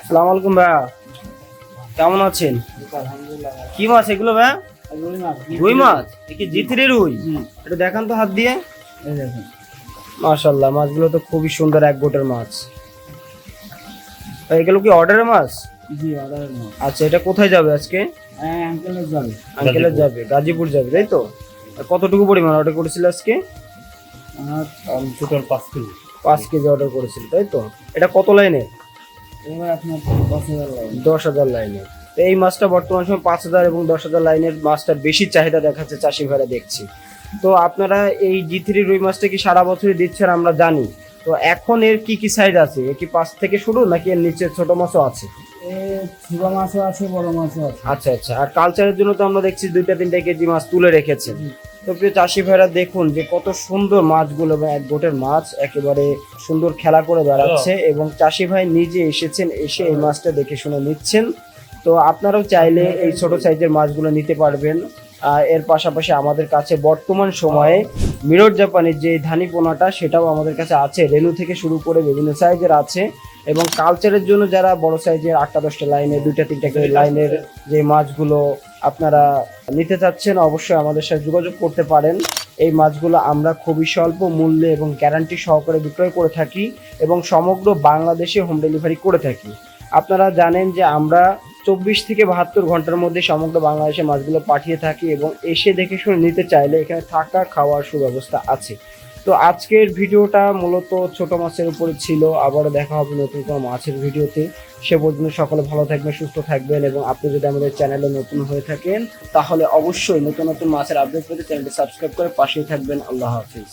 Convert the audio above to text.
সালাম আলাইকুম ভাইয়া, কেমন আছেন? কি মাছ এগুলো ভাইয়া? রুই মাছ? কি জিথিরি রুই? এটা দেখান তো হাত দিয়ে। মাশাআল্লাহ, মাছগুলো তো খুবই সুন্দর, এক গোটের মাছ। এগুলো কি অর্ডারের মাছ? জি, অর্ডারের মাছ। আচ্ছা, এটা কোথায় যাবে আজকে? আঙ্কেলের যাবে। আঙ্কেলের যাবে, গাজীপুর যাবে, তাই তো? আর কতটুকু পরিমাণ অর্ডার করেছিল আজকে? Total 5 KG. 5 কেজি অর্ডার করেছিল, তাই তো? এটা কত লাইনে? এবার আপনার 10,000 লাইন। 10,000 লাইনে। তো এই মাছটা বর্তমান সময় 5,000 এবং 10,000 লাইনের মাছটা বেশি চাহিদা দেখাচ্ছে, চাষি ভাইরা দেখছি। তো আপনারা এই জি3 রুই মাছটা কি সারা বছরই দিচ্ছেন আমরা জানি, তো এখন এর কি কি সাইজ আছে? এর কি 5 থেকে শুরু নাকি এর নিচে ছোট মাছও আছে? ছোট মাছও আছে, বড় মাছও আছে। আচ্ছা আচ্ছা। আর কালচারের জন্য তো আমরা দেখছি 2-3 কেজি মাছ তুলে রেখেছেন। তো প্রিয় চাষি ভাইরা দেখুন যে কত সুন্দর মাছগুলো, এক গোটের মাছ একেবারে সুন্দর খেলা করে বেড়াচ্ছে, এবং চাষি ভাই নিজে এসেছেন, এসে এই মাছটা দেখে শুনে নিচ্ছেন। তো আপনারাও চাইলে এই ছোট সাইজের মাছগুলো নিতে পারবেন। এর পাশাপাশি আমাদের কাছে বর্তমান সময়ে মিরর জাপানের যে ধানি পোনাটা, সেটাও আমাদের কাছে আছে। রেনু থেকে শুরু করে বিভিন্ন সাইজের আছে। এবং কালচারের জন্য যারা বড় সাইজের 8টা-10টা লাইনের 2-3টা করে লাইনের যে মাছগুলো আপনারা নিতে চাচ্ছেন, অবশ্যই আমাদের সাথে যোগাযোগ করতে পারেন। এই মাছগুলো আমরা খুবই স্বল্প মূল্যে এবং গ্যারান্টি সহকারে বিক্রয় করে থাকি, এবং সমগ্র বাংলাদেশে হোম ডেলিভারি করে থাকি। আপনারা জানেন যে আমরা 24 থেকে 72 ঘন্টার মধ্যে সমগ্র বাংলাদেশে মাছগুলো পাঠিয়ে থাকি, এবং এসে দেখে শুনে নিতে চাইলে এখানে থাকা খাওয়ার সুব্যবস্থা আছে। তো আজকের ভিডিওটা মূলত ছোট মাছের উপরে ছিল। আবারও দেখা হবে নতুন কোনো মাছের ভিডিওতে। সে পর্যন্ত সকলে ভালো থাকবেন, সুস্থ থাকবেন, এবং আপনি যদি আমাদের চ্যানেলে নতুন হয়ে থাকেন তাহলে অবশ্যই নতুন নতুন মাছের আপডেট পেতে চ্যানেলটি সাবস্ক্রাইব করে পাশেই থাকবেন। আল্লাহ হাফিজ।